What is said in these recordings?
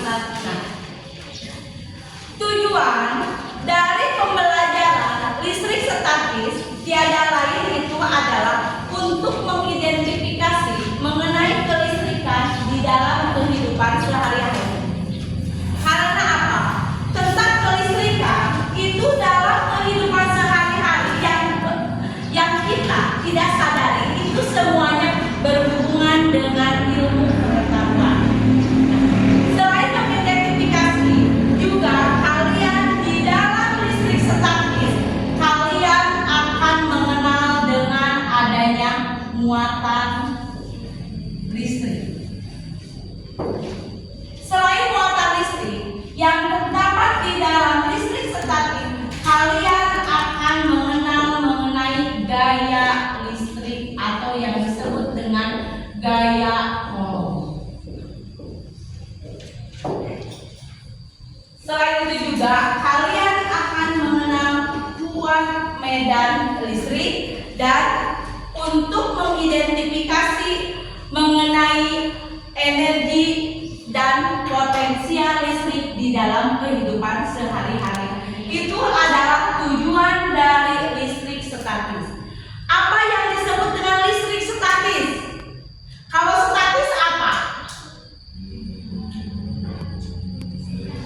statis. Nah, tujuan dari pembelajaran listrik statis tiada lain itu adalah untuk mengidentifikasi mengenai kelistrikan di dalam kehidupan sehari-hari. Karena apa? Tentang kelistrikan itu dalam kehidupan sehari-hari yang kita tidak sadari itu semuanya berhubungan dengan ilmu pengetahuan. Selain mengidentifikasi, juga kalian di dalam listrik statis, kalian akan mengenal dengan adanya muatan listrik. Selain muatan listrik yang terdapat di dalam listrik statis, kalian akan mengenal mengenai gaya listrik atau yang disebut dengan gaya Coulomb. Selain itu juga kalian akan mengenal kuat medan listrik dan untuk mengidentifikasi mengenai energi dan potensial listrik di dalam kehidupan sehari-hari. Itu adalah tujuan dari listrik statis. Apa yang disebut dengan listrik statis? Kalau statis apa?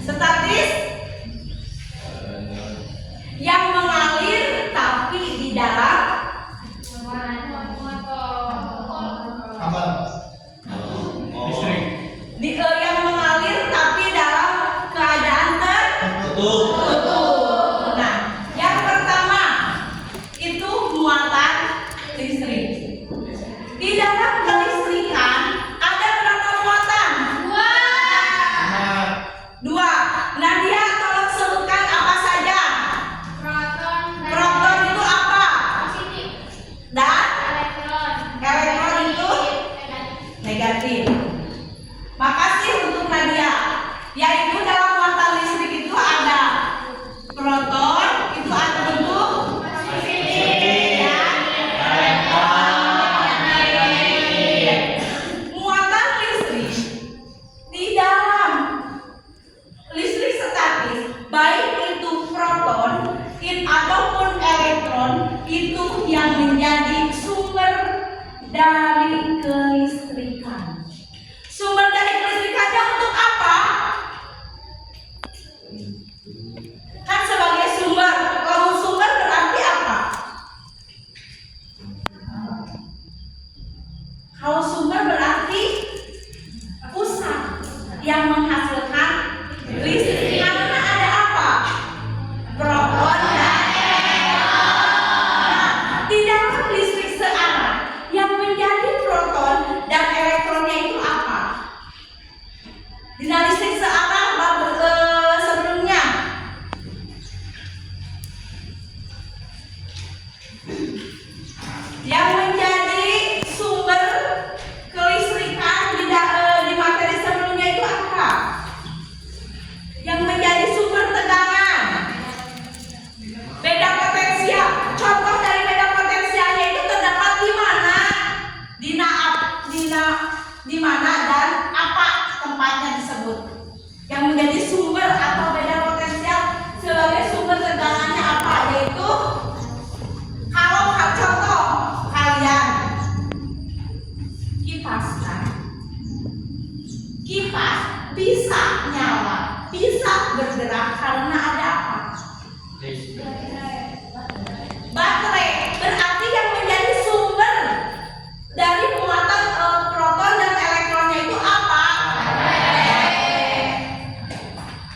Statis yang mengalir tapi di dalam yang mengalir tapi dalam keadaan tertutup. Nah, yang pertama itu muatan listrik. Di dalam kelistrikan ada berapa muatan? Dua. Nadia tolong sebutkan apa saja. Proton itu apa? Dan elektron itu negatif. Makasih untuk Nadia. Yaitu dalam muatan listrik itu ada proton, itu ada bentuk positif dan negatif. Muatan listrik di dalam listrik statis, baik itu proton ataupun elektron, itu yang menjadi sumber dari kelistrikan. Sumber dari kelistrikannya untuk apa? Kan sebagai sumber. Kalau sumber berarti apa? Kalau sumber berarti pusat yang menghasilkan listrik. Karena ada apa? Proton dan elektron. Di dalam listrik searah yang menjadi proton dan elektronnya itu apa? Di dalam listrik searah sebelumnya yang menjadi sumber kelistrikan di materi sebelumnya itu apa? Yang menjadi sumber tegangan, beda potensial. Contoh dari beda potensialnya itu terdapat di mana? Di mana dan apa tempatnya disebut? Yang menjadi sumber atau beda potensial sebagai sumber tegangannya apa? Yaitu kalau contoh kalian kipas kan? Kipas bisa nyala, bisa bergerak karena ada apa? Baterai. Berarti yang menjadi sumber dari muatan proton dan elektronnya itu apa?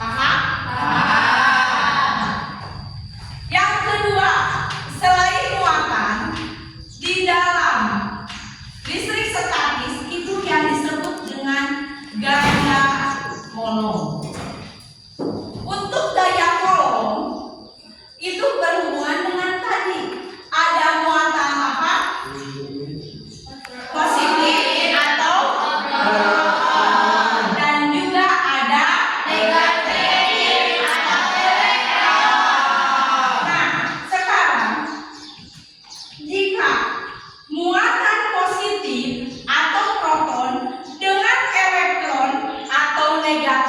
Paham? Yang kedua, selain muatan, di dalam listrik statis itu yang disebut dengan gaya Coulomb. Untuk gaya Coulomb itu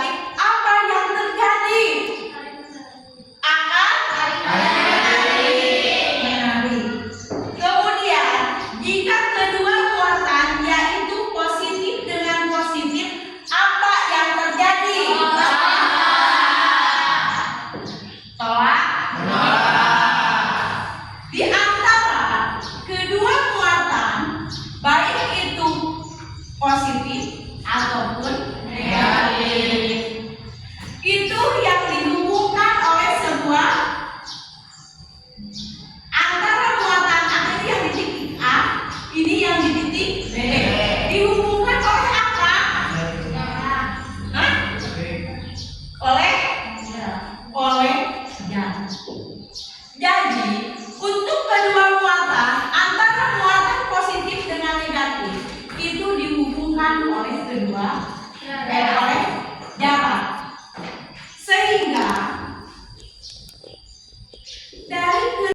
negatif, apa yang terjadi? Akan menarik. Kemudian, jika kedua muatan yaitu positif dengan positif, apa yang terjadi? Tolak. Di antara kedua muatan, baik itu positif ataupun negatif, itu yang dihubungkan oleh sebuah antara muatan A ini yang di titik A, ini yang di titik B, dihubungkan